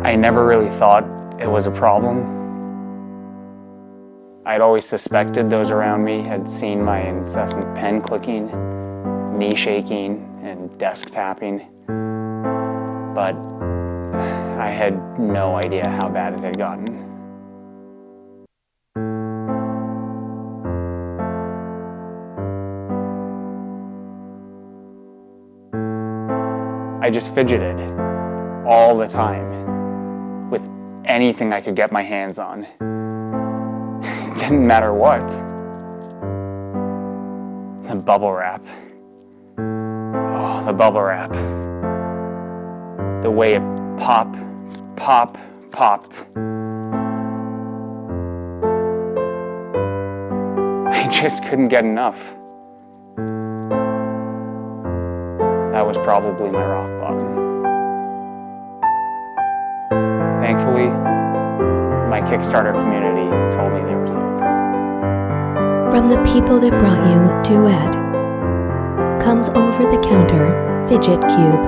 I never really thought it was a problem. I'd always suspected those around me had seen my incessant pen clicking, knee shaking, and desk tapping, but I had no idea how bad it had gotten. I just fidgeted all the time with anything I could get my hands on. It didn't matter what. The bubble wrap. Oh, the bubble wrap. The way it popped. I just couldn't get enough. That was probably my rock bottom. Thankfully, my Kickstarter community told me there was hope. From the people that brought you Duet comes over-the-counter Fidget Cube.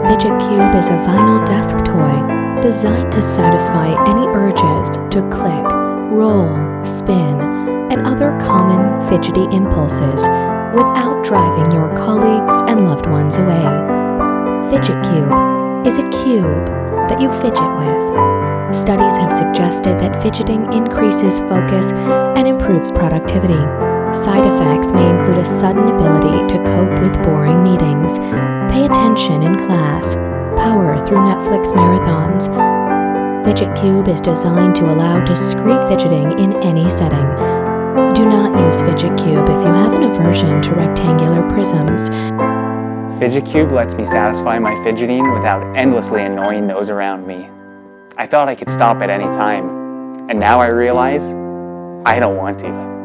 Fidget Cube is a vinyl desk toy designed to satisfy any urges to click, roll, spin, and other common fidgety impulses without driving your colleagues and loved ones away. Fidget Cube is a cube that you fidget with. Studies have suggested that fidgeting increases focus and improves productivity. Side effects may include a sudden ability to cope with boring meetings, pay attention in class, power through Netflix marathons. Fidget Cube is designed to allow discrete fidgeting in any setting. Do not use Fidget Cube if you have an aversion to rectangular prisms. Fidget Cube lets me satisfy my fidgeting without endlessly annoying those around me. I thought I could stop at any time, and now I realize I don't want to.